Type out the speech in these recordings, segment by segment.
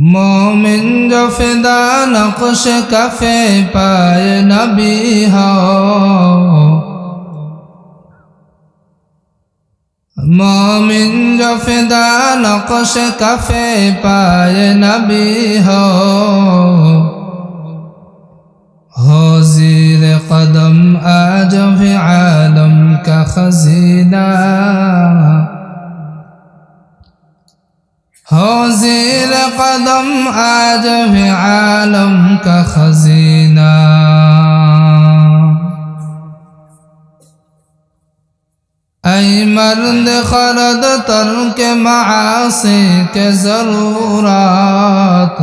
मोमिन जो फिदा नक्श कफे पाए नबी हो, मोमिन जो फिदा नक्श कफे पाए नबी हो ज़ीर कदम आज भी आलम का खजीना, हो ज़ीर कदम आज भी आलम का खजीना। ऐ मर्द खरद तर्क मासी के ज़रूरात,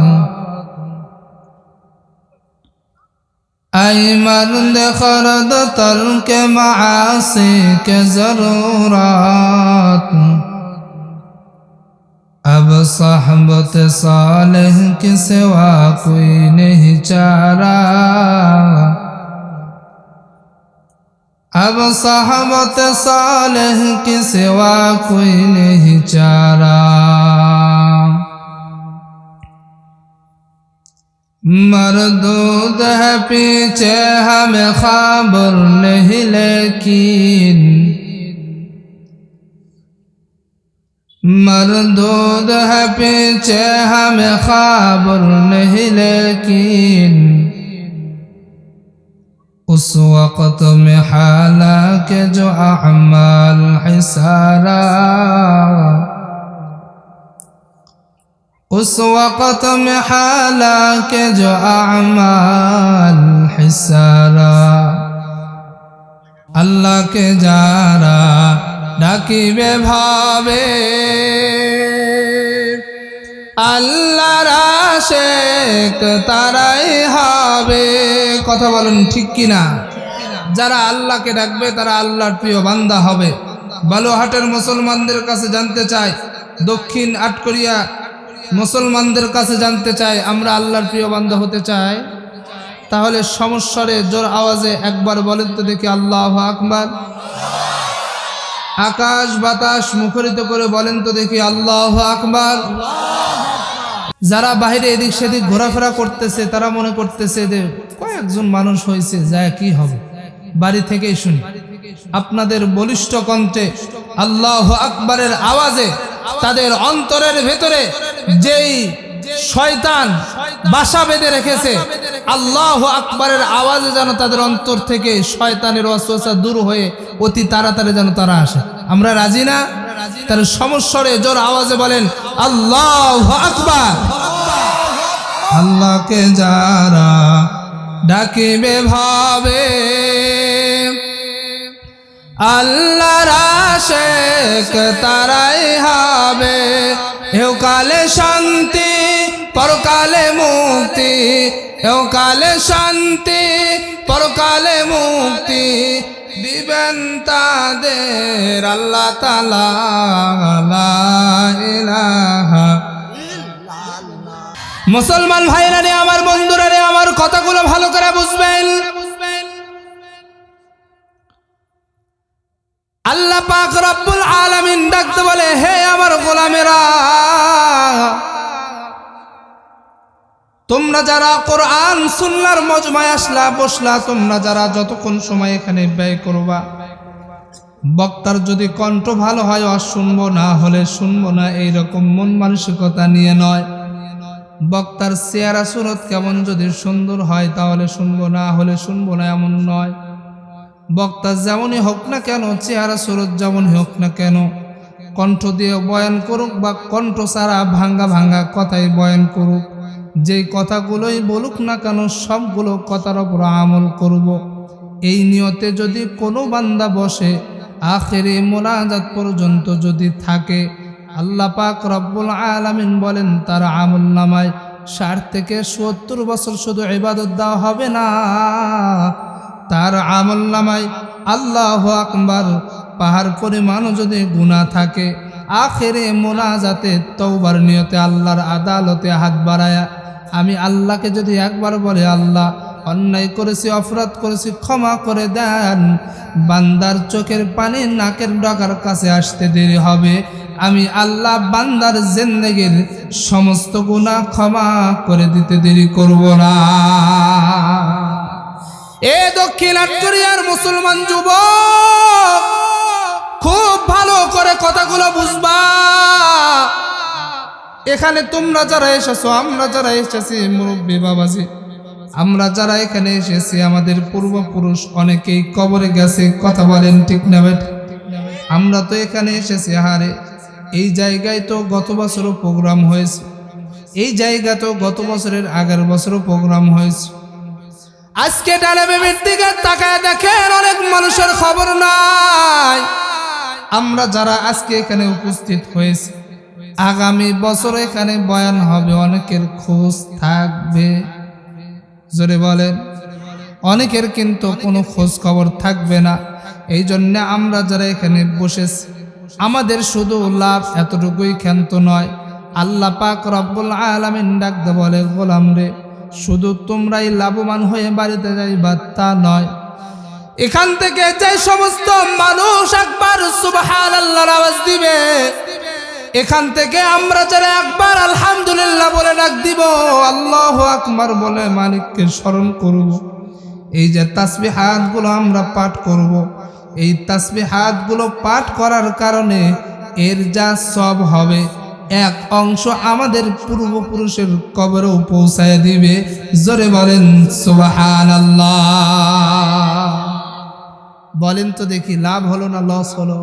ऐ मर्द खरद तर्क मासी के ज़रूरात, अब सहबत सालेह के सिवा कोई नहीं चारा, अब सहबत सालेह के सिवा कोई नहीं चारा। मरदूद है पीछे हमें खबर नहीं, लेकिन मरदूद है पीछे हमें खबर नहीं, लेकिन उस वक़्त में हालांकि जो अमाल हिसारा, उस वक़्त में हालांकि जो अमाल हिसारा। अल्लाह के जारा ডাকিবে ভাবে আল্লাহর আশিক তারাই হবে। কথা বলেন ঠিক কিনা? যারা আল্লাহকে ডাকবে তারা আল্লাহর প্রিয় বান্দা হবে। বালুহাটের মুসলমানদের কাছে জানতে চাই, দক্ষিণ আটকরিয়া মুসলমানদের কাছে জানতে চাই, আমরা আল্লাহর প্রিয় বান্দা হতে চাই? তাহলে সমস্বরে জোর আওয়াজে একবার বলেন তো দেখি আল্লাহু আকবার। আকাশ বাতাস মুখরিত করে বলেন তো দেখি আল্লাহু আকবার। যারা বাইরে এদিক সেদিক ঘোরাফেরা করতেছে তারা মনে করতেছে যে কয়েকজন মানুষ হয়েছে, যায় কি হবে, বাড়ি থেকেই শুনি। আপনাদের বলিষ্ঠ কণ্ঠে আল্লাহু আকবারের আওয়াজে তাদের অন্তরের ভেতরে যেই শয়তান বাসা বেঁধে রেখেছে, আল্লাহু আকবারের আওয়াজে যেন তাদের অন্তর থেকে শয়তানের ওয়াসওয়াসা দূর হয়ে অতি তাড়াতাড়ি যেন তারা আসে। আমরা রাজি না? তার সমস্বরে জোর আওয়াজে বলেন আল্লাহু আকবার। আল্লাহকে যারা ডাকিবে ভাবে আল্লাহর আশিক তারাই হবে। এহকালে শান্তি পরকালে মুক্তি, এহকালে শান্তি পরকালে মুক্তি দিবেন তাদের আল্লাহ তাআলা। লা ইলাহা মুসলমান ভাইরা রে, আমার বন্ধুরা রে, আমার কথাগুলো ভালো করে বুঝবেন। আল্লাহ পাক রব্বুল আলামিন ডাকতে বলে, হে আমার গোলামেরা, তোমরা যারা কোরআন সুন্নাহর মজমায় আসলা বসলা, তোমরা যারা যতক্ষণ সময় এখানে ব্যয় করবা, বক্তার যদি কণ্ঠ ভালো হয় আর শুনবো, না হলে শুনবো না, এইরকম মন মানসিকতা নিয়ে নয়। বক্তার চেহারা সুরত কেমন যদি সুন্দর হয় তাহলে শুনবো, না হলে শুনবো না, এমন নয়। বক্তা যেমনই হোক না কেন, চেহারা সুরত যেমনই হোক না কেন, কণ্ঠ দিয়ে বয়ান করুক বা কণ্ঠ ছাড়া ভাঙ্গা ভাঙ্গা কথাই বয়ান করুক, যেই কথাগুলোই বলুক না কেন সবগুলো কথার উপর আমল করব, এই নিয়তে যদি কোনো বান্দা বসে আখেরে মোনাজাত পর্যন্ত যদি থাকে, আল্লাহ পাক রব্বুল আলামিন বলেন তার আমল নামায় ৬০ থেকে ৭০ বছর শুধু ইবাদত দেওয়া হবে না, তার আমল নামায় আল্লাহু আকবার পাহাড় পরিমাণও যদি গুনাহ থাকে, আখেরে মোনাজাতে তওবার নিয়তে আল্লাহর আদালতে হাত বাড়ায়া আমি আল্লাহকে যদি একবার বলে, আল্লাহ অন্যায় করেছি, অপরাধ করেছি, ক্ষমা করে দেন, বান্দার চোখের পানি নাকের ডগার কাছে আসতে দেরি হবে, আমি আল্লাহ বান্দার জিন্দেগীর সমস্ত গুনাহ ক্ষমা করে দিতে দেরি করব না। এ দক্ষিণাঞ্চলীয় মুসলমান যুবক, খুব ভালো করে কথাগুলো বুঝবা। এখানে তোমরা যারা এসেছো, আমরা যারা এসেছি, মুরব্বী বাবাজি, আমরা যারা এখানে এসেছি, আমাদের পূর্বপুরুষ অনেকেই কবরে গেছে। কথা বলেন ঠিক না বেঠ? আমরা তো এখানে এসেছি, হারে এই জায়গায় তো গত বছরও প্রোগ্রাম হয়েছে, এই জায়গা তো গত বছরের আগের বছরও প্রোগ্রাম হয়েছে। আজকে ডালাবেবির দিকে তাকায় দেখেন, অনেক মানুষের খবর নাই। আমরা যারা আজকে এখানে উপস্থিত হয়েছি, আগামী বছর এখানে বয়ান হবে, অনেকের খোঁজ থাকবে। জোরে বলেন। অনেকের কিন্তু কোনো খোঁজ খবর থাকবে না। এই জন্য আমরা যারা এখানে বসেছি, আমাদের শুধু লাভ এতটুকুই ক্ষান্ত নয়। আল্লাহ পাক রব্বুল আলামিন ডাকতে বলে, গোলাম রে, শুধু তোমরাই লাভবান হয়ে বাড়িতে যাইবা তা নয়, এখান থেকে যে সমস্ত মানুষ একবার সুবহানাল্লাহর আওয়াজ দিবে, এখান থেকে আমরা যারা একবার আলহামদুলিল্লাহ বলে ডাক দিব, আল্লাহু আকবার বলে মালিককে স্মরণ করব, এই যে তাসবিহাতগুলো আমরা পাঠ করব, এই তাসবিহাতগুলো পাঠ করার কারণে এর যা সব হবে, এক অংশ আমাদের পূর্বপুরুষের কবরেও পৌঁছায় দিবে। জোরে বলেন সুবহানাল্লাহ। বলেন তো দেখি, লাভ হলো না লস হলো?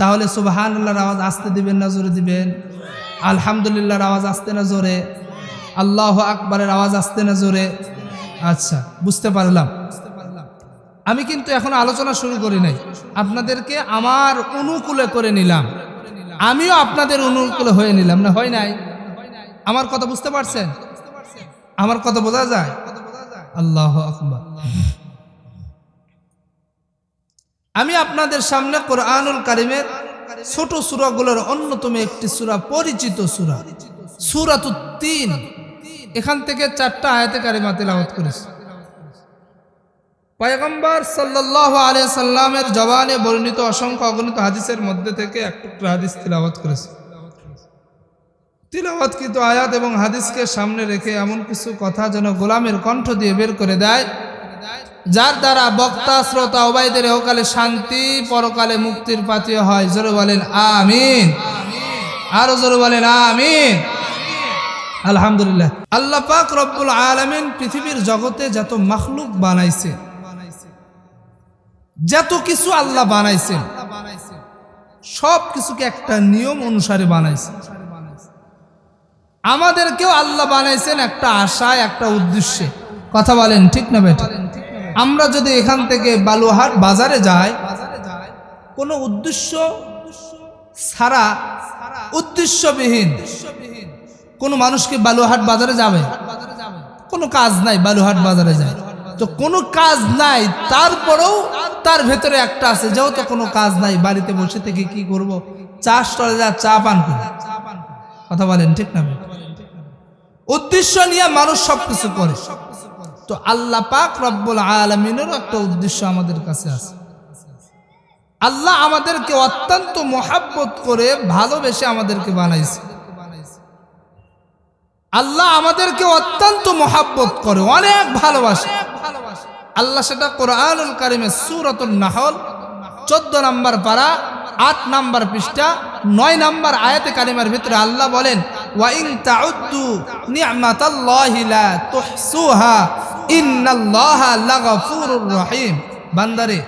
তাহলে সুবহানাল্লাহর আওয়াজ আসতে দিবেন না জোরে দিবেন? আলহামদুলিল্লাহর আওয়াজ আসতে না জোরে? আল্লাহু আকবারের আওয়াজ আসতে না জোরে? আচ্ছা, বুঝতে পারলাম। আমি কিন্তু এখন আলোচনা শুরু করি নাই, আপনাদেরকে আমার অনুকূলে করে নিলাম, আমিও আপনাদের অনুকূলে হয়ে নিলাম। না হয় নাই? আমার কথা বুঝতে পারছেন? আমার কথা বোঝা যায়? আল্লাহু আকবার। আমি আপনাদের সামনে কোরআনুল কারীমের ছোট সূরাগুলোর অন্যতম একটি সূরা, পরিচিত সূরা, সূরাতুত তিন, এখান থেকে 4টা আয়াতে কারিমা তেলাওয়াত করেছি। পয়গম্বর সাল্লাল্লাহু আলাইহি সাল্লামের জবানে বর্ণিত অসংখ্য অগণিত হাদিসের মধ্যে থেকে একটা হাদিস তেলাওয়াত করেছি। তিলাওয়াতকৃত আয়াত এবং হাদিসকে সামনে রেখে এমন কিছু কথা যেন গোলামের কণ্ঠ দিয়ে বের করে দেয়, যার দ্বারা বক্তা শ্রোতা উভয়দের ইহকালে শান্তি, পরকালে মুক্তির পাথেয় হয়। জোরে বলেন আমিন। আরো জোরে বলেন আমিন। আলহামদুলিল্লাহ। আল্লাহ পাক রব্বুল আলামিন পৃথিবীর জগতে যত মাখলুক বানাইছে, যত কিছু আল্লাহ বানাইছেন, সব কিছুকে একটা নিয়ম অনুসারে বানাইছে। আমাদেরকেও আল্লাহ বানাইছেন একটা আশায়, একটা উদ্দেশ্যে। কথা বলেন ঠিক না বেটা? আমরা যদি এখান থেকে বালুহাট বাজারে যাই, কোনো উদ্দেশ্য ছাড়া, উদ্দেশ্যবিহীন কোনো মানুষকে বালুহাট বাজারে যাবে, কোনো কাজ নাই, বালুহাট বাজারে যায় তো কোনো কাজ নাই, তারপরেও তার ভেতরে একটা আছে, যেহেতু কোনো কাজ নাই, বাড়িতে বসে থেকে কি করব, চা স্টলে যা চা পান করব। কথা বলেন ঠিক না? উদ্দেশ্য নিয়ে মানুষ সবকিছু করে। তো আল্লাহ পাক রব্বুল আলামিনেরও একটা উদ্দেশ্য আমাদের কাছে আছে। আল্লাহ আমাদেরকে অত্যন্ত মহাব্বত করে ভালোবেসে আমাদেরকে বানাইছে। আল্লাহ আমাদেরকে অত্যন্ত মহাব্বত করে, অনেক ভালোবাসে। আল্লাহ সেটা কোরআনুল কারীমের সূরাতুন নাহল 14 নম্বর পারা 8 নম্বর পৃষ্ঠা 9 নম্বর আয়াতে কারিমার ভিতরে আল্লাহ বলেন, ওয়া ইন তাউদ্দু নি'মাতাল্লাহি লা তুহসুহা ইন্নাল্লাহা লাগাফুরুর রহিম। বান্দারে,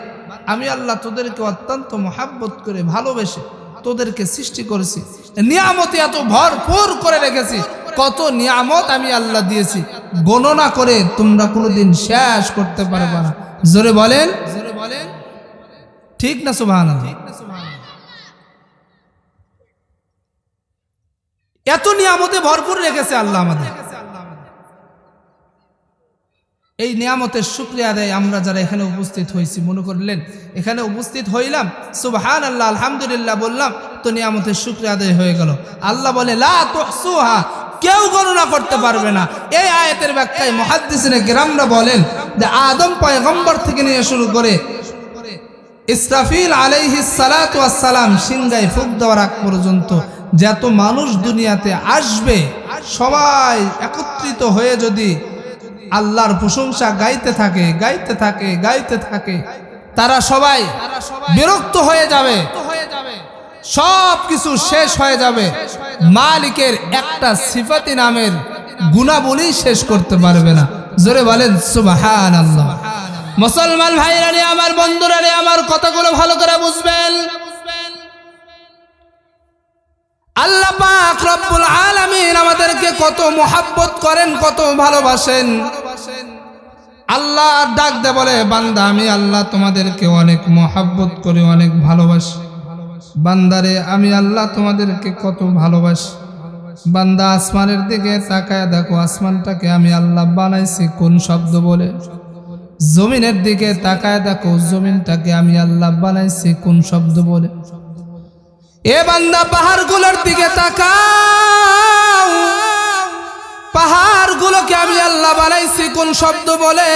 আমি আল্লাহ তোদেরকে অত্যন্ত মহাব্বত করে ভালোবেসে তোদেরকে সৃষ্টি করেছি, নিয়ামতে এত ভরপুর করে রেখেছি, কত নিয়ামত আমি আল্লাহ দিয়েছি, গণনা করে তোমরা কোনোদিন শেষ করতে পারবে না। জোরে বলেন ঠিক না? সুবহানাল্লাহ। এত নিয়ামতে ভরপুর রেখেছে আল্লাহ আমাদের। এই নিয়ামতের শুকরিয়া আদায় আমরা যারা এখানে উপস্থিত হয়েছি, মনে করলেন এখানে উপস্থিত হইলাম, সুবহানাল্লাহ আলহামদুলিল্লাহ বললাম, তো নিয়ামতের শুকরিয়া আদায় হয়ে গেল। আল্লাহ বলে লা তুহসুহা, কেউ গণনা করতে পারবে না। এই আয়াতের ব্যাখ্যায় মুহাদ্দিসিনে কেরামরা বলেন যে আদম পয়গম্বর থেকে নিয়ে শুরু করে ইসরাফিল আলাইহিস সালাতু ওয়াস সালাম সিংহায় ফুঁক দেওয়ার আগ পর্যন্ত যত মানুষ দুনিয়াতে আসবে সবাই একত্রিত হয়ে যদি আল্লাহর প্রশংসা গাইতে থাকে তারা সবাই বিরক্ত হয়ে যাবে, সব কিছু শেষ হয়ে যাবে, মালিকের একটা সিফাতি নামের গুণাবলী শেষ করতে পারবে না। জোরে বলেন সুবহানাল্লাহ। মুসলমান ভাইরা রে, আমার বন্ধুরা রে, আমার কথাগুলো ভালো করে বুঝবেন। আল্লাহ পাক রব্বুল আলামিন আমাদেরকে কত মোহাব্বত করেন, কত ভালোবাসেন। আল্লাহ ডাক দে বলে, বান্দা আমি আল্লাহ তোমাদেরকে অনেক মোহাব্বত করি, অনেক ভালোবাসি। বান্দারে আমি আল্লাহ তোমাদেরকে কত ভালোবাসি। বান্দা আসমানের দিকে তাকায় দেখো, আসমানটাকে আমি আল্লাহ বানাইছি কোন শব্দ বলে? জমিনের দিকে তাকায় দেখো, জমিনটাকে আমি আল্লাহ বানাইছি কোন শব্দ বলে? এ বান্দা পাহাড়গুলোর দিকে তাকাও, পাহাড়গুলোকে আমি আল্লাহ বানাইছি কোন শব্দ বলে?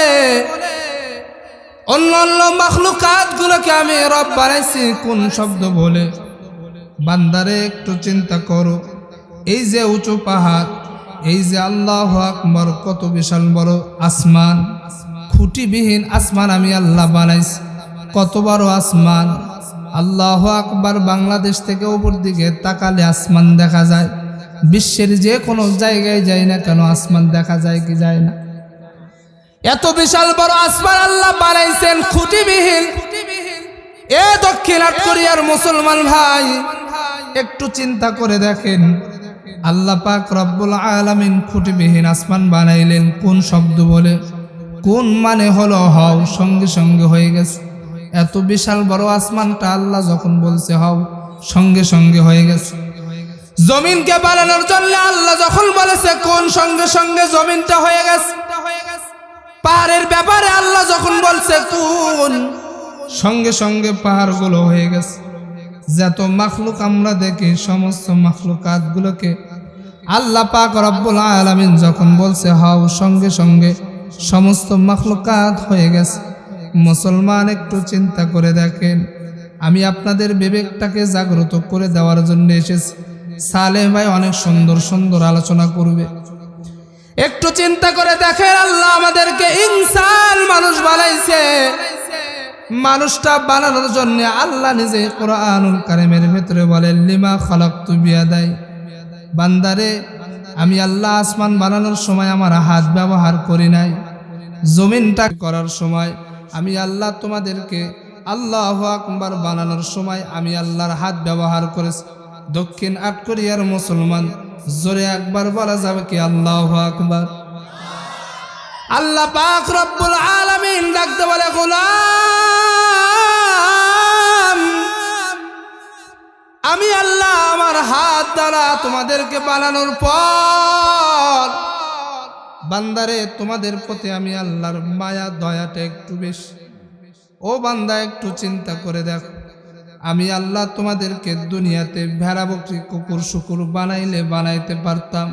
অন্যান্য মাখলুকাতগুলোকে আমি রব বানাইছি কোন শব্দ বলে? বান্দারে একটু চিন্তা করো, এই যে উঁচু পাহাড়, এই যে আল্লাহু আকবার, কত বিশাল বড় আসমান, খুঁটিবিহীন আসমান আমি আল্লাহ বানাইছি। কত বড় আসমান! আল্লাহু আকবার। বাংলাদেশ থেকে উপর দিকে তাকালে আসমান দেখা যায়। বিশ্বের যে কোনো জায়গায় যাই না কেন আসমান দেখা যায় কি যায় না? এত বিশাল বড় আসমান আল্লাহ বানাইছেন খুঁটিবিহীন। এ দক্ষিণ কোরিয়ার মুসলমান ভাই, একটু চিন্তা করে দেখেন, আল্লাহ পাক রব্বুল আলামিন খুঁটিবিহীন আসমান বানাইলেন কোন শব্দ বলে? কোন মানে হলো হও, সঙ্গে সঙ্গে হয়ে গেছে। এত বিশাল বড় আসমানটা আল্লাহ যখন বলছে হও, সঙ্গে সঙ্গে হয়ে গেছে। জমিনকে বানানোর জন্য আল্লাহ যখন বলেছে কোন, সঙ্গে সঙ্গে জমিনটা হয়ে গেছে। পাহাড়ের ব্যাপারে আল্লাহ যখন বলছে কোন, সঙ্গে সঙ্গে পাহাড়গুলো হয়ে গেছে। যত মাখলুক আমরা দেখি, সমস্ত মাখলুকাতগুলোকে আল্লাহ পাক রব্বুল আলামিন যখন বলছে হও, সঙ্গে সঙ্গে সমস্ত মাখলুকাত হয়ে গেছে। মুসলমান একটু চিন্তা করে দেখেন, আমি আপনাদের বিবেকটাকে জাগ্রত করে দেওয়ার জন্য এসেছি। সালেহ ভাই অনেক সুন্দর সুন্দর আলোচনা করবে। একটু চিন্তা করে দেখেন, আল্লাহ আমাদেরকে ইনসান মানুষ বানাইছে। মানুষটা বানানোর জন্য আল্লাহ নিজে কোরআনুল কারীমের ভিতরে বলেন, লিমা খালাকতু বিয়াদাই। বান্দারে আমি আল্লাহ আসমান বানানোর সময় আমার হাত ব্যবহার করি নাই। জমিনটা করার সময় আমি আল্লাহ তোমাদেরকে আল্লাহু আকবার বানানোর সময় আমি আল্লাহর হাত ব্যবহার করেছি। দক্ষিণ কোরিয়ার মুসলমান জোরে একবার বলা যাবে কি আল্লাহু আকবার? আল্লাহ পাক রব্বুল আলামিন ডাকতে বলে, গোলাম আমি আল্লাহ আমার হাত দ্বারা তোমাদেরকে বানানোর পর বান্দারে তোমাদের প্রতি আমি আল্লাহর মায়া দয়াটা একটু বেশি। ও বান্দা একটু চিন্তা করে দেখো, আমি আল্লাহ তোমাদেরকে দুনিয়াতে ভেড়া বকরি কুকুর শুকুর বানাইতে পারতাম।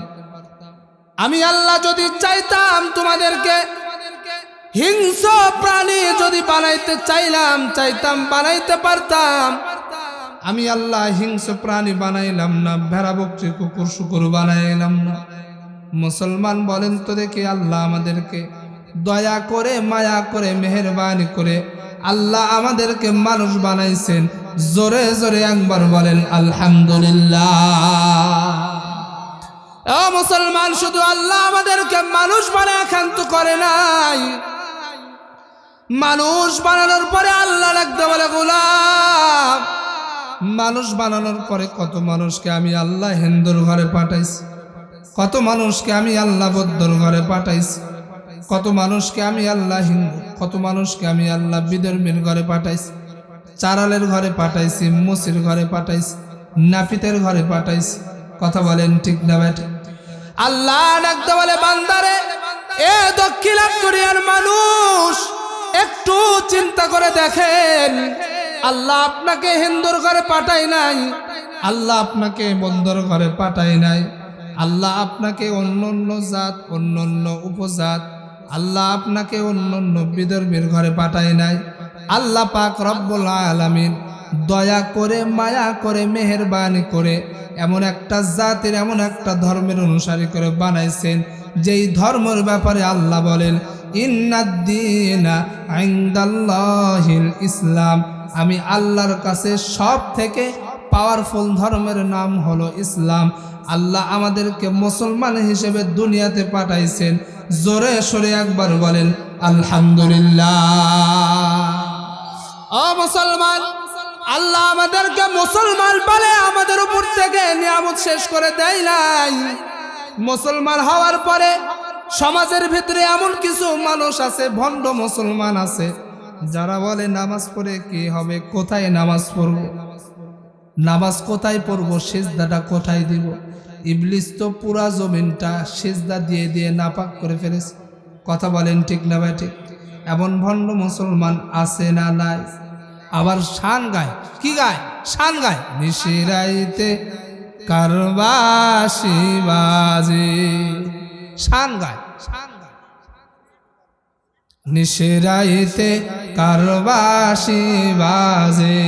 আমি আল্লাহ যদি চাইতাম তোমাদেরকে হিংস্র প্রাণী যদি চাইতাম বানাইতে পারতাম। আমি আল্লাহ হিংস্র প্রাণী বানাইলাম না, ভেড়া বকরি কুকুর শুকুর বানাইলাম না। মুসলমান বলেন তো দেখি, আল্লাহ আমাদেরকে দয়া করে মায়া করে মেহেরবানি করে আল্লাহ আমাদেরকে মানুষ বানাইছেন। জোরে জোরে একবার বলেন আলহামদুলিল্লাহ। ও মুসলমান, শুধু আল্লাহ আমাদেরকে মানুষ বানায় ক্ষান্ত করে নাই, মানুষ বানানোর পরে আল্লাহ ডাকতে বলে, গোলাম মানুষ বানানোর পরে কত মানুষকে আমি আল্লাহ হিন্দুর ঘরে পাঠাইছি, কত মানুষকে আমি আল্লাহ বৌদ্ধর ঘরে পাঠাইছি, কত মানুষকে আমি আল্লাহ হিন্দু, কত মানুষকে আমি আল্লাহ বিধর্মীর ঘরে পাঠাইছি, চারালের ঘরে পাঠাইছি, মুসির ঘরে পাঠাইছি, নাপিতের ঘরে পাঠাইছি। কথা বলেন ঠিক না বেটা? আল্লাহ ডাকতে বলে, বান্দারে এ দক্ষিণ কোরিয়ার মানুষ একটু চিন্তা করে দেখেন, আল্লাহ আপনাকে হিন্দুর ঘরে পাঠাই নাই, আল্লাহ আপনাকে বৌদ্ধর ঘরে পাঠাই নাই, আল্লাহ আপনাকে অন্য জাত অন্য উপজাত, আল্লাহ আপনাকে অন্য বিধর্মীর ঘরে পাঠায় নাই। আল্লাহ পাক রব্বুল আলামিন দয়া করে মায়া করে মেহেরবানি করে এমন একটা জাতির এমন একটা ধর্মের অনুসারী করে বানাইছেন যেই ধর্মের ব্যাপারে আল্লাহ বলেন ইন্নাদ-দীনা ইনদাল্লাহিল ইসলাম, আমি আল্লাহর কাছে সব থেকে পাওয়ারফুল ধর্মের নাম হলো ইসলাম। আল্লাহ আমাদেরকে মুসলমান হিসেবে দুনিয়াতে পাঠাইছেন। জোরে সরে একবার বলেন আলহামদুলিল্লাহ। ও মুসলমান, আল্লাহ আমাদেরকে মুসলমান বলে আমাদের উপর থেকে নিয়ামত শেষ করে দেয় নাই। মুসলমান হওয়ার পরে সমাজের ভিতরে এমন কিছু মানুষ আছে, ভণ্ড মুসলমান আছে, যারা বলে নামাজ পড়ে কি হবে, কোথায় নামাজ পড়ব, নামাজ কোথায় পড়ব, সিজদাটা কোথায় দিব। ইবলিস তো পুরা জমিনটা সিজদা দিয়ে দিয়ে নাপাক করে ফেলেছে। কথা বলেন ঠিক না ভাই? ঠিক। এমন ভণ্ড মুসলমান আছে না নাই? আবার শান গায়, কি গায়? শান গায়, নিশিরাইতে কারবাসি বাজে, শান গায়, নিশিরাইতে কারবাসি বাজে,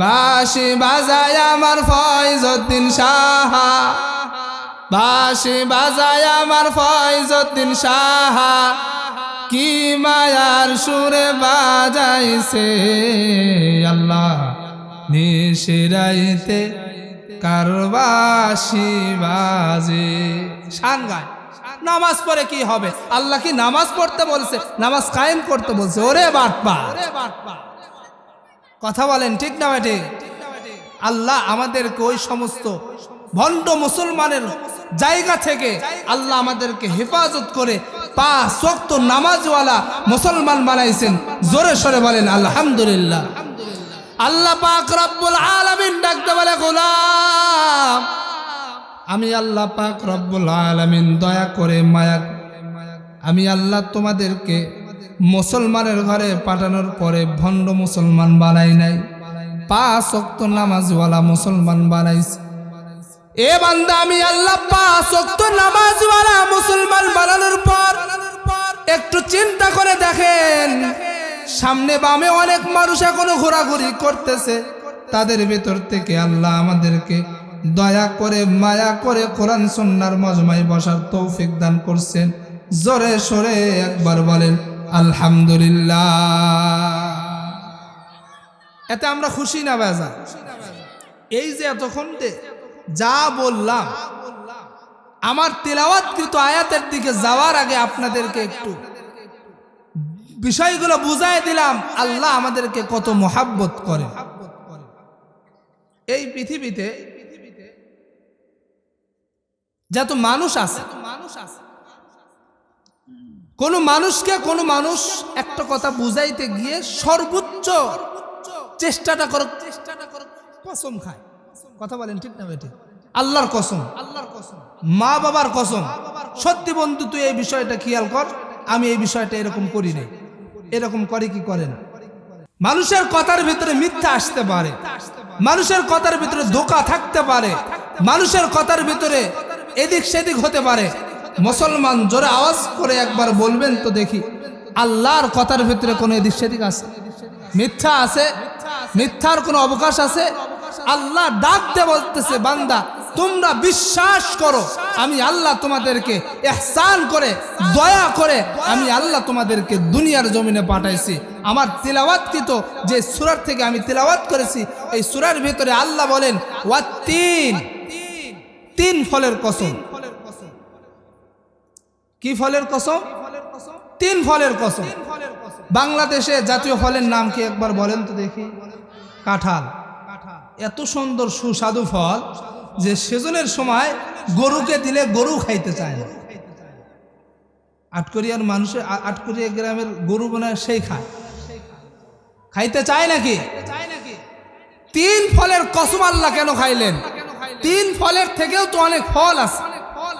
বাঁশি বাজায় আমার ফয়জউদ্দিন সাহা, বাঁশি বাজায় আমার ফয়জউদ্দিন সাহা, কি মায়ার সুরে বাজাইছে আল্লাহ নিশিরাইতে কারবাসি বাজে। শান গায়। নামাজ পড়ে কি হবে? আল্লাহ কি নামাজ পড়তে বলছে? নামাজ কায়েম করতে বলছে। ওরে বাটপার, কথা বলেন ঠিক না বেটে? আল্লাহ আমাদেরকে ওই সমস্ত ভণ্ড মুসলমানের জায়গা থেকে আল্লাহ আমাদেরকে হেফাজত করে 5 ওয়াক্ত নামাজওয়ালা মুসলমান বানাইছেন। জোরে সরে বলেন আলহামদুলিল্লাহ। আল্লাহ পাক রব্বুল আলামিন ডাকতে বলে গোলাম, আমি আল্লাহ পাক রব্বুল আলামিন দয়া করে মায়া, আমি আল্লাহ তোমাদেরকে মুসলমানের ঘরে পাঠানোর পরে ভণ্ড মুসলমান বানাই নাই, 5 ওয়াক্ত নামাজওয়ালা মুসলমান বানাইছি। এ বান্দা, আমি আল্লাহ 5 ওয়াক্ত নামাজওয়ালা মুসলমান বানানোর পর একটু চিন্তা করে দেখেন, সামনে বামে অনেক মানুষ এখনো ঘোরাঘুরি করতেছে। তাদের ভেতর থেকে আল্লাহ আমাদেরকে দয়া করে মায়া করে কোরআন সুন্নাহর মজমায় বসার তৌফিক দান করছেন। জোরে সরে একবার বলেন আলহামদুলিল্লাহ। এতে আমরা খুশি না বেজা? এই যে এতক্ষণ যা বললাম, আমার তিলাওয়াতকৃত আয়াতের দিকে যাওয়ার আগে আপনাদেরকে একটু বিষয়গুলো বুঝাই দিলাম। আল্লাহ আমাদেরকে কত মোহাব্বত করে। এই পৃথিবীতে যত মানুষ আছে, কোন মানুষকে কোন মানুষ একটা কথা বুঝাইতে গিয়ে সর্বোচ্চ চেষ্টাটা করুক, কসম খায়। কথা বলেন ঠিক না বেটি? আল্লাহর কসম, মা বাবার কসম, সত্যি বন্ধু তুই এই বিষয়টা খেয়াল কর, আমি এই বিষয়টা এরকম করি নাই। এরকম করে কি করে না? মানুষের কথার ভিতরে মিথ্যা আসতে পারে, মানুষের কথার ভিতরে ধোঁকা থাকতে পারে, মানুষের কথার ভিতরে এদিক সেদিক হতে পারে। মুসলমান জোরে আওয়াজ করে একবার বলবেন তো দেখি, আল্লাহর কথার ভিতরে কোনো এদিক সেদিক আছে? মিথ্যা আছে? মিথ্যার কোনো অবকাশ আছে? আল্লাহ ডাকতে বলতেছে, বান্দা তোমরা বিশ্বাস করো, আমি আল্লাহ তোমাদেরকে ইহসান করে দয়া করে আমি আল্লাহ তোমাদেরকে দুনিয়ার জমিনে পাঠাইছি। আমার তিলাওয়াতকৃত যে সূরার থেকে আমি তিলাওয়াত করেছি, এই সূরার ভিতরে আল্লাহ বলেন ওয়াত্তিন, 3 ফলের কসম। কি ফলের কসম? 3 ফলের কসম। বাংলাদেশে জাতীয় ফলের নাম কি একবার বলেন তো দেখি? কাঁঠাল। এত সুন্দর সুস্বাদু ফল যে সেজনের সময় গরুকে দিলে গরু খাইতে চায় না। আটকরিয়ার মানুষের, আটকরিয়া গ্রামের গরু বোনা সেই খায়, খাইতে চায় নাকি? 3 ফলের কসম আল্লাহ কেন খাইলেন? 3 ফলের থেকেও তো অনেক ফল আছে,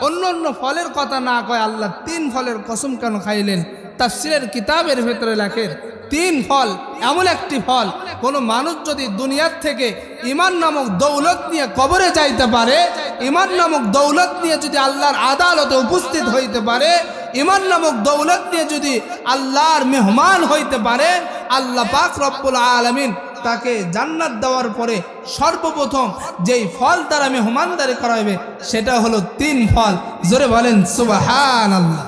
অন্য অন্য ফলের কথা না কয় আল্লাহ 3 ফলের কসম কেন খাইলেন? তাফসীরের কিতাবের ভেতরে লেখেন 3 ফল এমন একটি ফল, কোনো মানুষ যদি দুনিয়ার থেকে ঈমান নামক দৌলত নিয়ে কবরে যাইতে পারে, ঈমান নামক দৌলত নিয়ে যদি আল্লাহর আদালতে উপস্থিত হইতে পারে, ঈমান নামক দৌলত নিয়ে যদি আল্লাহর মেহমান হইতে পারে, আল্লাহ পাক রব্বুল আলামিন তাকে জান্নাত দেওয়ার পরে সর্বপ্রথম যেই ফল দ্বারা মেহমানদারি করা হবে সেটা হলো 3 ফল। জোরে বলেন সুবহানাল্লাহ।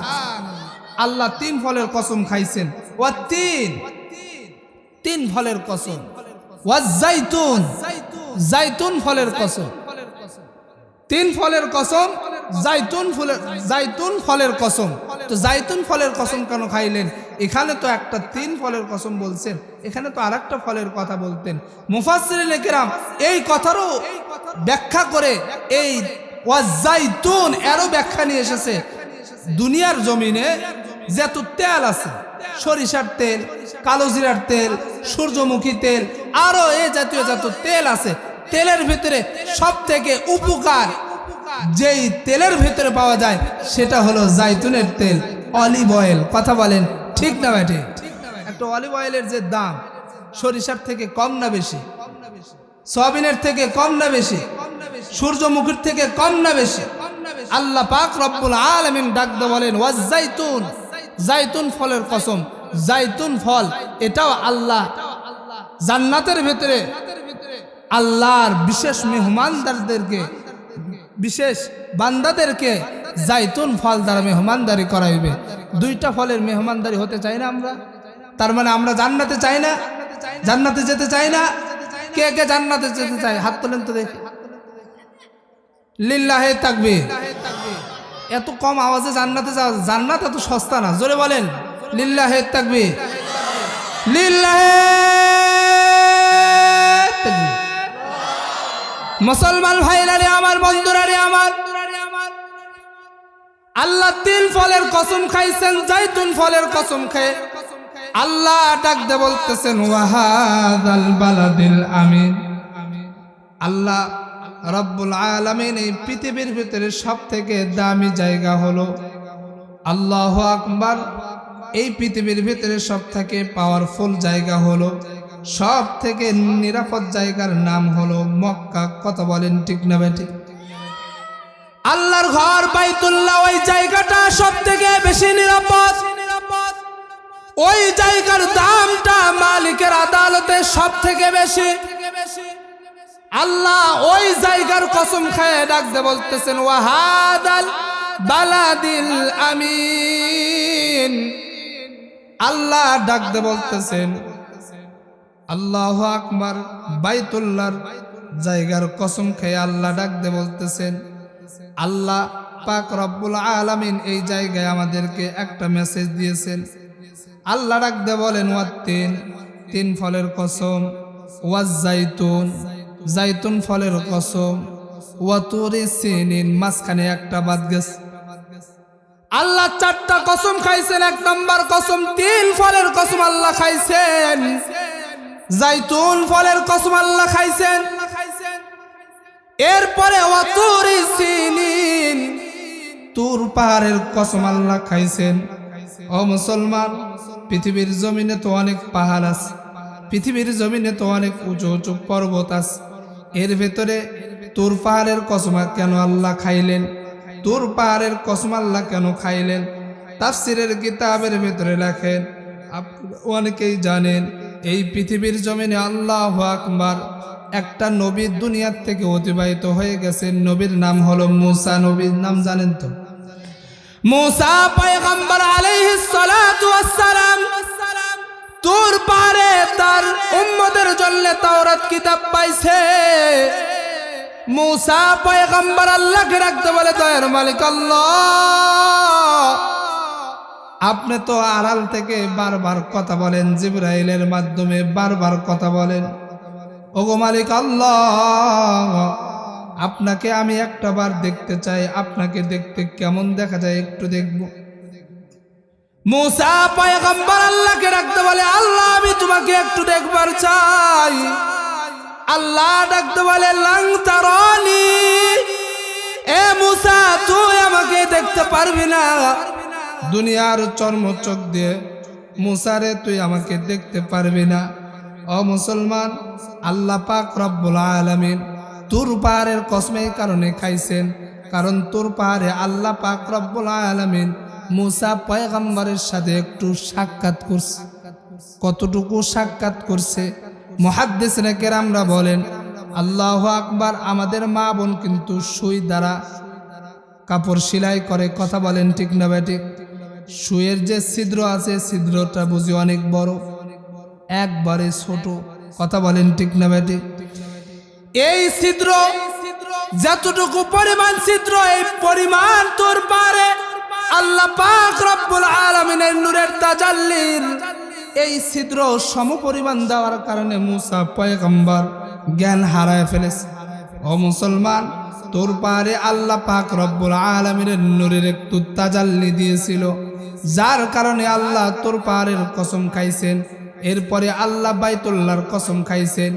আল্লাহ 3 ফলের কসম খাইছেন। ওয়া তিন ফলের কসম। ওয়া জাইতুন, জাইতুন ফলের কসম। 3 ফলের কসম, জাইতুন ফলের কসম। তো জাইতুন ফলের কসম কেন খাইলেন? এখানে তো একটা 3 ফলের কসম বলছেন, এখানে তো আরেকটা ফলের কথা বলতেন। মুফাসসিরিনে কেরাম এই কথারও ব্যাখ্যা করে এই ওয়াজাইতুন এরও ব্যাখ্যা নিয়ে এসেছে। দুনিয়ার জমিনে যত তেল আছে, সরিষার তেল, কালো জিরার তেল, সূর্যমুখী তেল, আরো এই জাতীয় যত তেল আছে, তেলের ভিতরে সব থেকে উপকার যেই তেলের ভিতরে পাওয়া যায় সেটা হলো জাইতুনের তেল, অলিভ অয়েল। কথা বলেন ঠিক না বেটে? একটা অলিভ অয়েলের যে দাম সরিষার থেকে কম না বেশি? সয়াবিনের থেকে কম না বেশি? সূর্যমুখীর থেকে কম না বেশি? আল্লাহ পাক রব্বুল আলামিন ডাকতে বলেন ওয়াজাইতুন, জাইতুন ফলের কসম। জাইতুন ফল এটাও আল্লাহ জান্নাতের ভিতরে আল্লাহর বিশেষ মেহমানদারদেরকে, বিশেষ বান্দাদেরকে জাইতুন ফল দ্বারা মেহমানদারি করাইবে। 2টা ফলের মেহমানদারি হতে চাই না আমরা? তার মানে আমরা জান্নাতে চাই না? জান্নাতে যেতে চাই না? কে কে জান্নাতে যেতে চায় হাত তোলেন তো দেখি। লিল্লাহে তাকবীর। এত কম আওয়াজে জান্নাতে যাওয়া, জান্নাত এত সস্তা না। জোরে বলেন লিল্লাহে তাকবীর, লিল্লাহে তাকবীর। মুসলমান ভাইরারে আমার, বন্ধুরারে আমার, আল্লাহ 3 ফলের কসম খাইছেন। জাইতুন ফলের কসম খেয়ে আল্লাহ ডাকতে বলতেছেন ওয়াহাদাল বালাদিল আমিন। আল্লাহ রব্বুল আলামিন এই পৃথিবীর ভিতরে সবথেকে দামি জায়গা হলো, আল্লাহু আকবার, এই পৃথিবীর ভিতরে সবথেকে পাওয়ারফুল জায়গা হলো, সব থেকে নিরাপদ জায়গার নাম হলো মক্কা। কথা বলেন ঠিক না বেঠিক? আল্লাহর ঘর বাইতুল্লাহ, ওই জায়গাটা সব থেকে বেশি নিরাপদ। ওই জায়গার দামটা মালিকের আদালতে সব থেকে বেশি। আল্লাহ ওই জায়গার কসম খায় ডাকতে বলতেছেন ওয়াহাদাল বালাদিল আমিন। আল্লাহ ডাকতে বলতেছেন, আল্লাহু আকবার, বাইতুল্লাহর জায়গার কসম খেয়ে আল্লাহ ডাকতে বলতেছেন। আল্লাহ পাক রব্বুল আলামিন এই জায়গায় আমাদেরকে একটা মেসেজ দিয়েছেন। আল্লাহ ডাকতে বলেন তিন ফলের কসম, ওয়াজাইতুন, জাইতুন ফলের কসম, ওয়াতুরি সিনিন, মাঝখানে একটা বাদ গেছে। আল্লাহ 4টা কসম খাইছেন। 1 নম্বর কসম 3 ফলের কসম আল্লাহ খাইছেন, জাইতুন ফলের কসম আল্লাহ খাইছেন। এরপরে ওয়াতুরি সিনিন, তুর পাহাড়ের কসম আল্লাহ খাইছেন। ও মুসলমান, পৃথিবীর জমিনে তো অনেক পাহাড় আছে, পৃথিবীর জমিনে তো অনেক উঁচু উঁচু পর্বত আছে, এর ভেতরে তুর পাহাড়ের কসম কেন আল্লাহ খাইলেন? তুর পাহাড়ের কসম আল্লাহ কেন খাইলেন? তাফসিরের কিতাবের ভেতরে লেখেন, অনেকেই জানেন, এই পৃথিবীর জমিনে আল্লাহু আকবার একটা নবী দুনিয়ার থেকে অতিবাহিত হয়ে গেছেন। নবীর নাম হলো মুসা। নবীর নাম জানেন তো? মুসা পয়গম্বর আলাইহিস সালাতু ওয়াস সালাম তুর পাহাড়ে তার উম্মতের জন্য তাওরাত কিতাব পাইছে। মুসা পয়গম্বর আল্লাহকে ডাকতে বলে, দয়ার মালিক আল্লাহ, আপনি তো আড়াল থেকে বারবার কথা বলেন, জিবরাইলের মাধ্যমে বারবার কথা বলেন। ওগো মালিক আল্লাহ, আপনাকে আমি একটা বার দেখতে চাই, আপনাকে দেখতে কেমন দেখা যায় একটু দেখব। মুসা পয়গম্বর আল্লাহকে ডাকতে বলে, আল্লাহ আমি তোমাকে একটু দেখবার চাই। আল্লাহ ডাকতে বলে, লাং তারানি, এ মুসা তুই আমাকে দেখতে পারবি না। দুনিয়ার চর্ম চোখ দিয়ে মুসারে তুই আমাকে দেখতে পারবি না। ও মুসলমান, আল্লাহ পাক রব্বুল আলামিন তুর পাহাড়ের কসম এই কারণে খাইছেন, কারণ তুর পাহাড়ে আল্লাহ পাক রব্বুল আলামিন মুসা পয়গম্বরের সাথে একটু সাক্ষাৎ করছে। কতটুকু সাক্ষাৎ করছে মুহাদ্দিসিনে কেরামরা বলেন, আল্লাহু আকবার, আমাদের মা বোন কিন্তু সুই দ্বারা কাপড় সেলাই করে। কথা বলেন ঠিক না বেঠিক? সুইয়ের যে ছিদ্র আছে, ছিদ্রটা বুঝি অনেক বড়, একবারে ছোট। কথা বলেন ঠিক না বেঠিক? এই ছিদ্র যতটুকু পরিমাণ ছিদ্র, এই পরিমাণ তোর পারে আল্লাহ পাক রব্বুল আলামিনের নূরের তাজাল্লির এই ছিদ্র সমপরিমাণ দেওয়ার কারণে মুসা পয়গম্বর জ্ঞান হারায় ফেলেছে। ও মুসলমান, তোর পারে আল্লাহ পাক রব্বুল আলামিনের নূরের একটু তাজাল্লি দিয়েছিল, যার কারণে আল্লাহ তোর পাহাড়ের কসম খাইছেন। এরপরে আল্লাহ বাইতুল্লাহর কসম খাইছেন।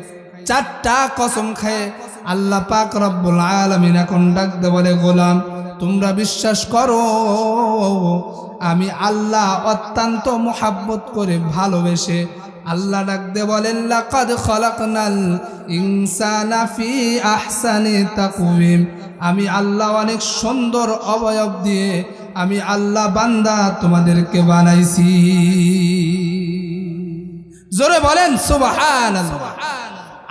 4টা কসম খায় আল্লাহ পাক রব্বুল আলামিন এখন ডাকতে বলে, গোলাম তোমরা বিশ্বাস করো আমি আল্লাহ অত্যন্ত মোহাব্বত করে ভালোবেসে। আল্লাহ ডাকতে বলেন, লাকাদ খলাকনাল ইনসানা ফি আহসানি তাকওয়িম, আমি আল্লাহ অনেক সুন্দর অবয়ব দিয়ে আমি আল্লাহ বান্দা তোমাদেরকে বানাইছি। জোরে বলেন সুবহানাল্লাহ।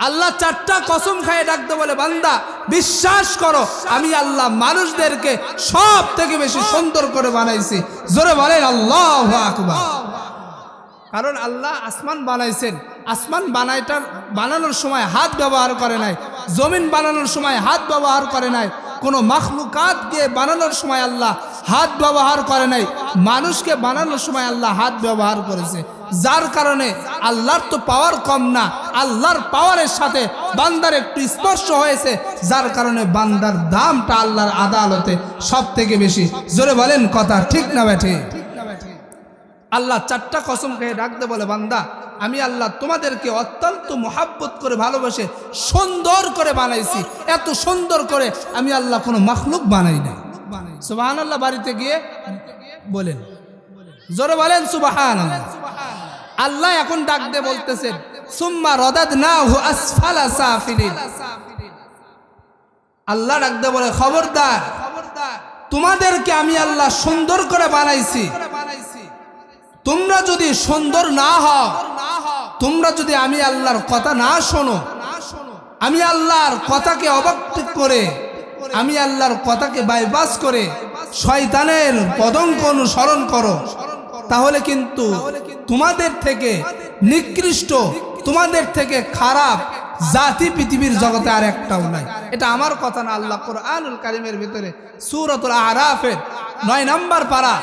আল্লাহ 4টা কসম খায় ডাকতে বলে, বান্দা বিশ্বাস করো আমি আল্লাহ মানুষদেরকে সব থেকে বেশি সুন্দর করে বানাইছি। জোরে বলেন আল্লাহু আকবার। কারণ আল্লাহ আসমান বানাইছেন, আসমান বানানোর সময় হাত ব্যবহার করে নাই, জমিন বানানোর সময় হাত ব্যবহার করে নাই, কোনো মাখলুকাত দিয়ে বানানোর সময় আল্লাহ হাত ব্যবহার করে নাই, মানুষকে বানানোর সময় আল্লাহ হাত ব্যবহার করেছে। যার কারণে আল্লাহর তো পাওয়ার কম না, আল্লাহর পাওয়ারের সাথে বান্দার একটু স্পর্শ হয়েছে, যার কারণে বান্দার দামটা আল্লাহর আদালতে সব থেকে বেশি। জোরে বলেন কথা ঠিক না বেঠে? আল্লাহ 4টা কসম খেয়ে ডাকতে বলে, বান্দা আমি আল্লাহ তোমাদেরকে অত্যন্ত মোহাব্বত করে ভালোবেসে সুন্দর করে বানাইছি। এত সুন্দর করে আমি আল্লাহ কোনো মাখলুক বানাই নাই। সুবহানাল্লাহ। বাড়িতে গিয়ে বলেন, জোরে বলেন সুবহানাল্লাহ। আল্লাহ এখন ডাক দিয়ে বলতেছেন, সুম্মা রাদাদনাহু আসফালা সাফিলিন। আল্লাহ ডাক দিয়ে বলে, খবরদার তোমাদেরকে আমি আল্লাহ সুন্দর করে বানাইছি। তোমরা যদি সুন্দর না হও, তোমরা যদি আমি আল্লাহর কথা না শোনো, আমি আল্লাহর কথাকে অবজ্ঞা করে, আমি আল্লাহর কথাকে বাইপাস করে শয়তানের পদঙ্ক অনুসরণ করো, তাহলে কিন্তু তোমাদের থেকে নিকৃষ্ট, তোমাদের থেকে খারাপ জাতি পৃথিবীর জগতে আর একটাও নাই। এটা আমার কথা না, আল্লাহ কোরআনুল কারীমের ভিতরে সূরাতুল আরাফের 9 নম্বর পারা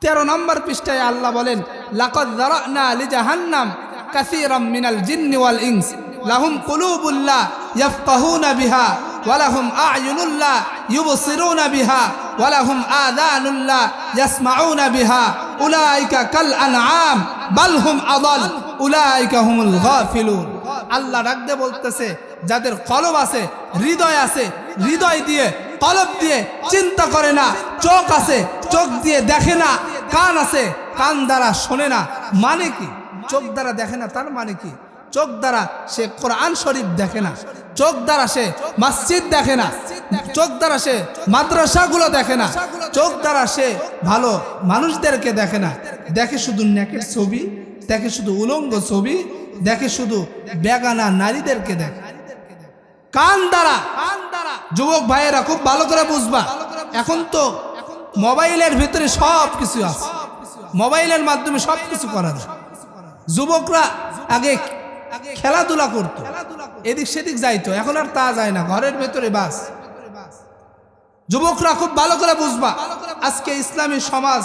13 নম্বর পৃষ্ঠায় আল্লাহ বলেন, লাকাদ যারানা লিজাহান্নাম কাসীরাম মিনাল জিন্নি ওয়াল ইনস লাহুম কুলুবুল লা ইয়াফকাহুনা বিহা ওয়া লাহুম আ'য়ুনুল লা ইউবসিরুনা বিহা ওয়া লাহুম আযানুল লা ইয়াসমাউনা বিহা উলাইকা কাল আনআম বাল হুম আদাল উলাইকা হুমুল গাফিলুন। আল্লাহ ডাকতে বলতেছে, যাদের কলব আছে, হৃদয় আছে, হৃদয় দিয়ে কলব দিয়ে চিন্তা করে না, চোখ আছে চোখ দিয়ে দেখে না, কান আছে কান দ্বারা শোনে না। মানে কি? চোখ দ্বারা দেখে না তার মানে কি? চোখ দ্বারা সে কোরআন শরীফ দেখে না, চোখ দ্বারা সে মসজিদ দেখে না, চোখ দ্বারা সে মাদ্রাসাগুলো দেখে না, চোখ দ্বারা সে ভালো মানুষদেরকে দেখে না, দেখে শুধু নেকের ছবি, দেখে শুধু উলঙ্গ ছবি, দেখে শুধু বেগানা নারীদেরকে দেখে। কান দ্বারা, যুবক ভাইয়েরা খুব ভালো করে বুঝবা, এখন তো মোবাইলের ভিতরে সব কিছু আছে, মোবাইলের মাধ্যমে সব কিছু করা যায়। যুবকরা আগে খেলাধুলা করতো, এদিক সেদিক যাইতো, এখন আর তা যায় না, ঘরের ভেতরে বাস। যুবকরা খুব ভালো করে বুঝবা, আজকে ইসলামী সমাজ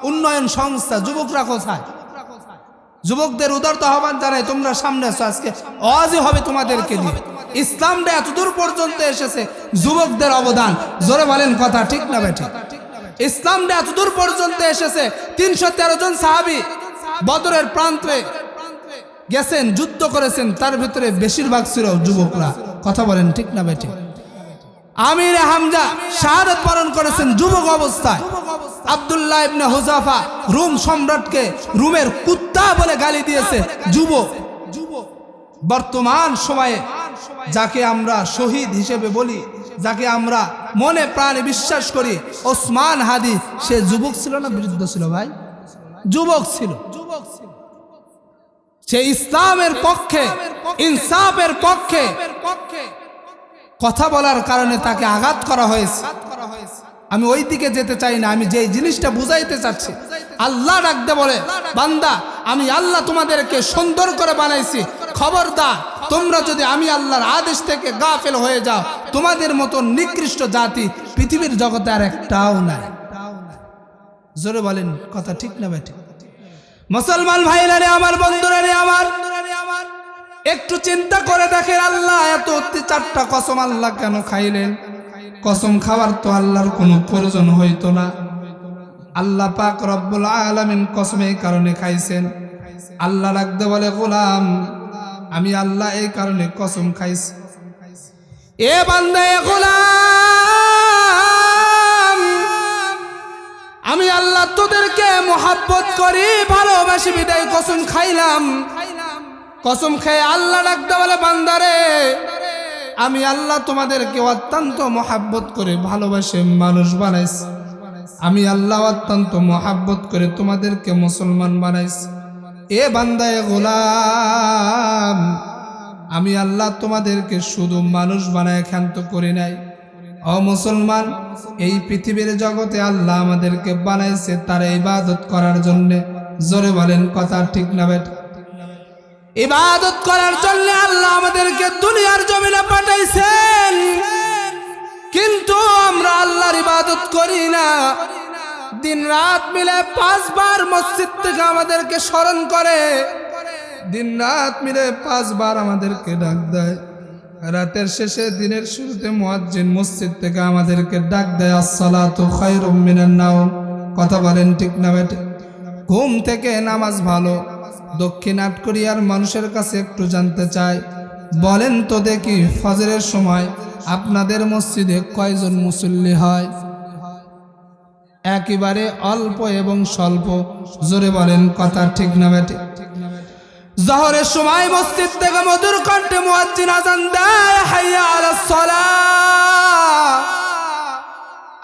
উন্নয়ন সংস্থা যুবকরা কোথায়? যুবকদের উদারতা আহ্বান জানাই, তোমরা সামনে আসো, আজকে ওয়াজই হবে তোমাদেরকে দিয়ে। ইসলামটা এতদূর পর্যন্ত এসেছে যুবকদের অবদান। জোরে বলেন কথা ঠিক না বেঠিক? ইসলামটা এতদূর পর্যন্ত এসেছে, 313 জন সাহাবী বদরের প্রান্তে গেছেন, যুদ্ধ করেছেন, তার ভিতরে বেশিরভাগ ছিল যুবকরা। কথা বলেন ঠিক না বেঠিক? আমির হামজা শাহাদাত বরণ করেছেন যুবক অবস্থায়। আব্দুল্লাহ ইবনে হুযাফা রোম সম্রাটকে রোমের কুত্তা বলে গালি দিয়েছে যুবক। বর্তমান সময়ে যাকে আমরা শহীদ হিসেবে বলি, যাকে আমরা মনে প্রাণে বিশ্বাস করি, ওসমান হাদি, সে যুবক ছিল না বৃদ্ধ ছিল ভাই? যুবক ছিল। সে ইসলামের পক্ষে, ইনসাফের পক্ষে কথা বলার কারণে তাকে আঘাত করা হয়েছে। আমি ওই দিকে যেতে চাই না, আমি যে জিনিসটা বুঝাইতে চাচ্ছি, আল্লাহ ডাকতে বলে, বান্দা আমি আল্লাহ তোমাদেরকে সুন্দর করে বানাইছি, খবরদার তোমরা যদি আমি আল্লাহর আদেশ থেকে গাফেল হয়ে যাও, তোমাদের মতো নিকৃষ্ট জাতি পৃথিবীর জগতে আর একটাও নাই। জোরে বলেন, কথা ঠিক না বেঠিক? মুসলমান ভাইরা রে আমার, বন্ধুরা রে আমার, একটু চিন্তা করে দেখেন, আল্লাহ এত চারটা কসম আল্লাহ কেন খাইলেন? কসম খাওয়ার তো আল্লাহর কোনো প্রয়োজন হইতো না। আল্লাহ পাক রব্বুল আলামিন কসম এই কারণে খাইছেন। আল্লাহ রাখতে বলে, গোলাম আমি আল্লাহ এই কারণে কসম খাইছি, এ বান্দা এ গোলাম, আমি আল্লাহ তোদেরকে মোহাব্বত করি, ভালোবাসি, বিদায় কসম খাইলাম। কসম খেয়ে আল্লাহ ডাকতে বলে, বান্দারে আমি আল্লাহ তোমাদেরকে অত্যন্ত মোহাব্বত করে ভালোবাসে মানুষ বানাইছি। আমি আল্লাহ অত্যন্ত মোহাব্বত করে তোমাদেরকে মুসলমান বানাইছি। এ বান্দা এ গোলাম, আমি আল্লাহ তোমাদেরকে শুধু মানুষ বানায় ক্ষান্ত করি নাই। ও মুসলমান, এই পৃথিবীর জগতে আল্লাহ আমাদেরকে বানাইছে তার ইবাদত করার জন্য। জোরে বলেন, কথা ঠিক না বেটা? ইবাদত করার জন্য আল্লাহ আমাদেরকে দুনিয়ার জমিনে পাঠাইছেন, কিন্তু আমরা আল্লাহর ইবাদত করি না। দিন রাত মিলে 5 বার মসজিদ থেকে আমাদেরকে স্মরণ করে, দিন রাত মিলে 5 বার আমাদেরকে ডাক দেয়। রাতের শেষে দিনের শুরুতে মুয়াজ্জিন মসজিদ থেকে আমাদেরকে ডাক দেয়, আসসালাতু খায়রুম মিনান নাওম। কথা বলেন, ঠিক না বেটা? ঘুম থেকে নামাজ ভালো। দক্ষিণ কোরিয়ার মানুষের কাছে একটু জানতে চাই, বলেন তো দেখি, ফজরের সময় আপনাদের মসজিদে কয়জন মুসল্লি হয়? একেবারে অল্প এবং স্বল্প। জোরে বলেন, কথা ঠিক না বেটি? জোহরের সময় মসজিদ থেকে মধুর কণ্ঠে মুয়াজ্জিন আযান দেয়, হাইয়া আলাস সালাহ,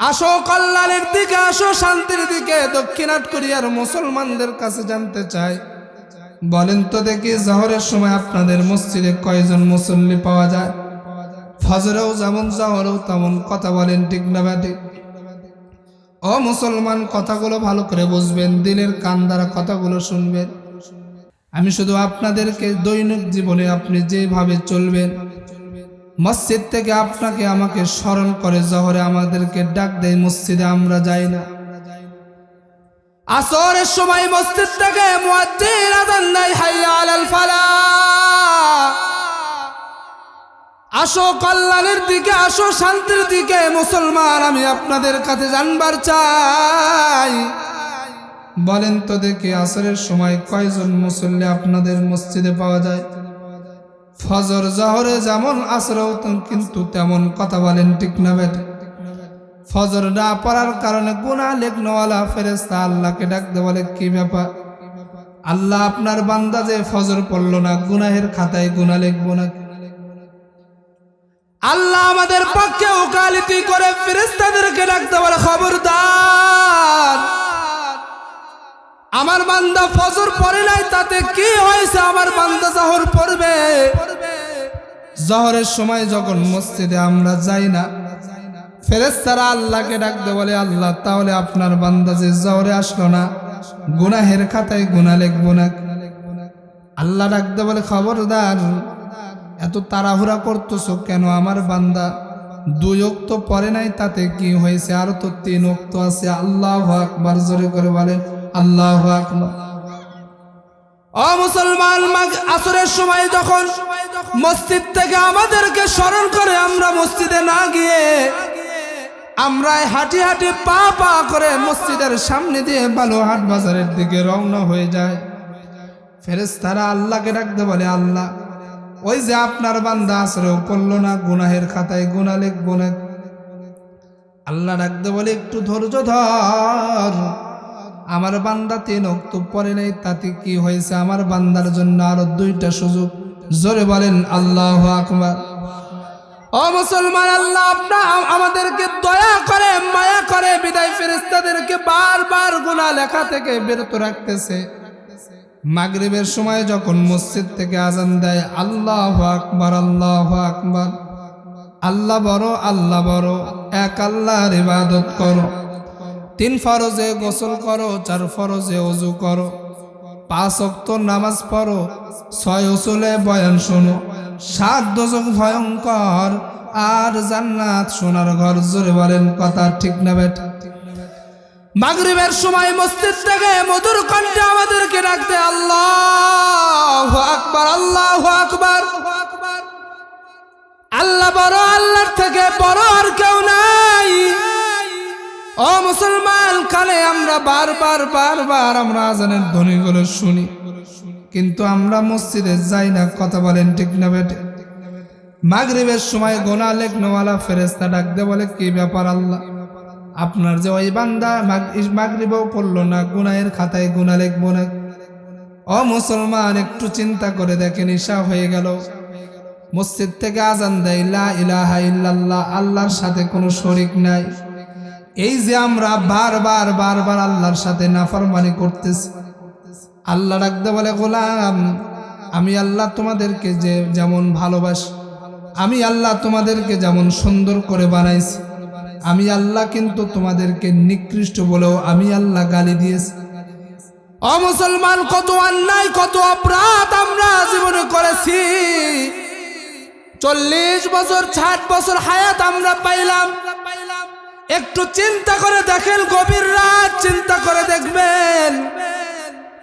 আসো কল্যাণের দিকে, আসো শান্তির দিকে। দক্ষিণ কোরিয়ার মুসলমানদের কাছে জানতে চাই, বলেন তো দেখি, জোহরের সময় আপনাদের মসজিদে কয়জন মুসল্লি পাওয়া যায়? ফজরেও যেমন জোহরেও তেমন। কথা বলেন, ঠিক না বেটি? ও মুসলমান, কথাগুলো ভালো করে বুঝবেন, দিলের কান দ্বারা কথাগুলো শুনবেন। আমি শুধু আপনাদেরকে দৈনিক জীবনে আপনি যেভাবে চলবেন, মসজিদ থেকে আপনাকে আমাকে স্মরণ করে, জোহরে আমাদেরকে ডাক দেয়, মসজিদে আমরা যাই না। আসরের সময় মসজিদ থেকে মুয়াজ্জিন আযান দেয়, হাইয়া আলাল ফালাহ, আসো কল্যাণের দিকে, আসো শান্তির দিকে। মুসলমান, আমি আপনাদের কাছে জানবার চাই, বলেন তো দেখি, আসরের সময় কয়জন মুসল্লি আপনাদের মসজিদে পাওয়া যায়? ফজর জোহরে যেমন, আসরেও কিন্তু তেমন। কথা বলেন, ঠিক না বেটা? ফজর না পড়ার কারণে গুনাহ লেখনওয়ালা ফেরেশতা আল্লাহকে ডাকতে বলে, কি ব্যাপার আল্লাহ, আপনার বান্দা যে ফজর পড়ল না, গুনাহের খাতায় গুনাহ লিখবো না? আল্লাহ আমাদের পক্ষে ওকালতি করে ফেরেশতাদেরকে ডাকতে বলে, খবরদার, আমার বান্দা ফজর পড়ে নাই, তাতে কি হয়েছে? আমার বান্দা জোহর পড়বে। জোহরের সময় যখন মসজিদে আমরা যাই না, ফেরেশতারা আল্লাহকে ডাকতে বলে, আল্লাহ তাহলে আপনার বান্দা যে জোহরে আসলো না, গুনাহের খাতায় গুনাহ লিখবো না? আল্লাহ ডাকতে বলে, খবরদার, এত তাড়াহুড়া করতেছো কেন? আমার বান্দা 2 ওয়াক্ত পড়ে নাই, তাতে কি হয়েছে? আর তো 3 ওয়াক্ত আছে। আল্লাহু আকবার, জোরে করে বলেন, আল্লাহু আকবার। ও মুসলমান, আসরের সময় যখন মসজিদ থেকে আমাদেরকে স্মরণ করে, আমরা মসজিদে না গিয়ে আমরা হাঁটি হাঁটি পা পা করে মসজিদের সামনে দিয়ে বালুহাট বাজারের দিকে রওনা হয়ে যায়। ফেরেশতারা আল্লাহকে ডাকতে বলে, আল্লাহ, ওই যে আপনার বান্দা আসরেও পড়ল না, গুনাহের খাতায় গুনাহ লিখবো না? আল্লাহ ডাকতে বলে, একটু ধৈর্য ধর, আমার বান্দা 3 ওয়াক্ত পড়ে নাই, তাতে কি হয়েছে? আমার বান্দার জন্য আরো 2টা সুযোগ। জোরে বলেন, আল্লাহু আকবার। ও মুসলমান, আল্লাহ আপনার আমাদেরকে দয়া করে মায়া করে বিদায় ফেরেশতাদেরকে বারবার গুনাহ লেখা থেকে বিরত রাখতেছে। মাগরিবের সময় যখন মসজিদ থেকে আজান দেয়, আল্লাহু আকবার আল্লাহু আকবার, আল্লাহ বড় আল্লাহ বড়, এক আল্লাহর ইবাদত করো। 3 ফরজে গোসল করো, 4 ফরজে ওযু করো, 5 ওয়াক্ত নামাজ পড়ো, 6 উসুলে বয়ান শোনো, 7 দোজখ ভয়ঙ্কর, আর জান্নাত সোনার ঘর। জোরে বলেন কথা ঠিক না বেটা? মাগরিবের সময় মসজিদ থেকে মধুর কণ্ঠে আমাদেরকে ডাকতে আল্লাহু আকবার আল্লাহু আকবার। আল্লাহ বড়, আল্লাহর থেকে বড় আর কেউ নাই। ও মুসলমান, কানে আমরা বারবার বারবার আমরা আজানের ধ্বনিগুলো শুনি, কিন্তু আমরা মসজিদে যাই না। কথা বলেন ঠিক না বেটে? মাগরিবের সময় গুনাহ লেখনওয়ালা ফেরেশতা ডাকতে বলে, কি ব্যাপার আল্লাহ, আপনার যে ওই বান্দা মাগরিবও পড়লো না, গুনাহের খাতায় গুনাহ লিখবো না? ও মুসলমান, একটু চিন্তা করে দেখেন, ঈশা হয়ে গেল, মসজিদ থেকে আজান দেয় লা ইলাহা ইল্লাল্লাহ, আল্লাহর সাথে কোনো শরীক নাই। এই যে আমরা বারবার বারবার আল্লাহর সাথে নাফরমানি করতেছি, আল্লাহ ডাকতে বলে, গোলাম, আমি আল্লাহ তোমাদেরকে যে যেমন ভালোবাসি, আমি আল্লাহ তোমাদেরকে যেমন সুন্দর করে বানাইছি, আমি আল্লাহ কিন্তু তোমাদেরকে নিকৃষ্ট বলেও আমি আল্লাহ গালি দিয়েছি। ও মুসলমান, কত অন্যায় কত অপরাধ আমরা জীবনে করেছি। 40 বছর 60 বছর হায়াত আমরা পাইলাম। একটু চিন্তা করে দেখেন, গভীর রাত চিন্তা করে দেখবেন,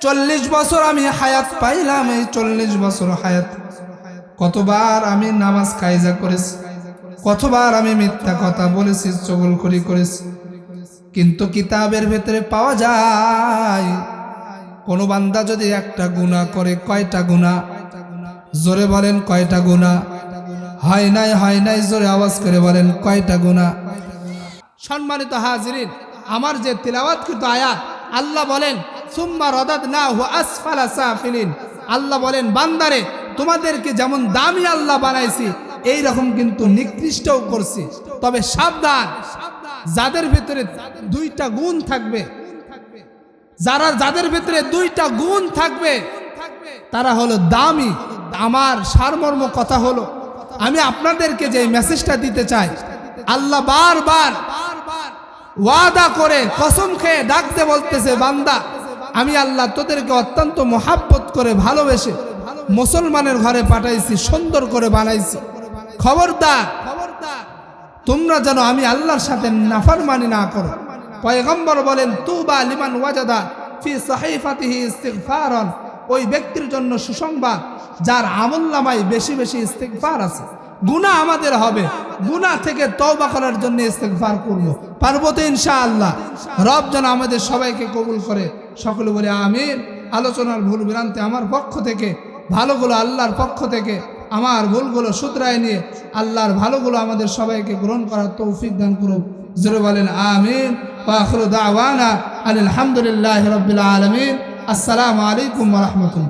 40 বছর আমি হায়াত পাইলাম। এই 40 বছর হায়াত কতবার আমি নামাজ কায়জা করেছি, কতবার আমি মিথ্যা কথা বলেছি, চগলখড়ি করেছি। কিন্তু কিতাবের ভেতরে পাওয়া যায়, কোন বান্দা যদি একটা গুনাহ করে, কয়টা গুনাহ? জোরে বলেন কয়টা গুনাহ? হয় নাই জোরে আওয়াজ করে বলেন কয়টা গুনাহ? সম্মানিত হাজিরিন, আমার যে তিলাওয়াতকৃত আয়াত, আল্লাহ বলেন সুম্মা রাদাদনাহু আসফালা সাফিলিন। আল্লাহ বলেন, বান্দারে তোমাদেরকে যেমন দামি আল্লাহ বানাইছি, এই রকম কিন্তু নিকৃষ্টও করছি। তবে সাবধান, যাদের ভিতরে 2টা গুণ থাকবে, যাদের ভিতরে 2টা গুণ থাকবে, তারা হলো দামি। আমার সারমর্ম কথা হলো, আমি আপনাদেরকে যে মেসেজটা দিতে চাই, আল্লাহ বারবার ওয়াদা করে কসম খেয়ে ডাকতে বলতেছে, বান্দা, আমি আল্লাহ তোদেরকে অত্যন্ত মোহাব্বত করে ভালোবেসে মুসলমানের ঘরে পাঠাইছি, সুন্দর করে বানাইছি। খবরদার তোমরা যেন আমি আল্লাহর সাথে নাফরমানি না করো। পয়গম্বর বলেন, তুবা লিমান ওয়াজাদা ফি সাহিফাতিহি ইস্তিগফারান, ওই ব্যক্তির জন্য সুসংবাদ যার আমলনামায় বেশি বেশি ইস্তিগফার আছে। গুনাহ আমাদের হবে, গুনাহ থেকে তওবা করার জন্য ইস্তিগফার করব, পারবো তো ইনশাআল্লাহ। রব যেন আমাদের সবাইকে কবুল করে। সকলে বলে আমিন। আলোচনার ভুল ভ্রান্তি আমার পক্ষ থেকে, ভালোগুলো আল্লাহর পক্ষ থেকে, আমার ভুলগুলো শুধরায় নিয়ে আল্লাহর ভালোগুলো আমাদের সবাইকে গ্রহণ করার তৌফিক দান করুন। জোরে বলেন আমিন। ওয়া আখিরু দাওয়ানা আলহামদুলিল্লাহি রাব্বিল আলামিন। আসসালামু আলাইকুম ওয়া রাহমাতুল্লাহ।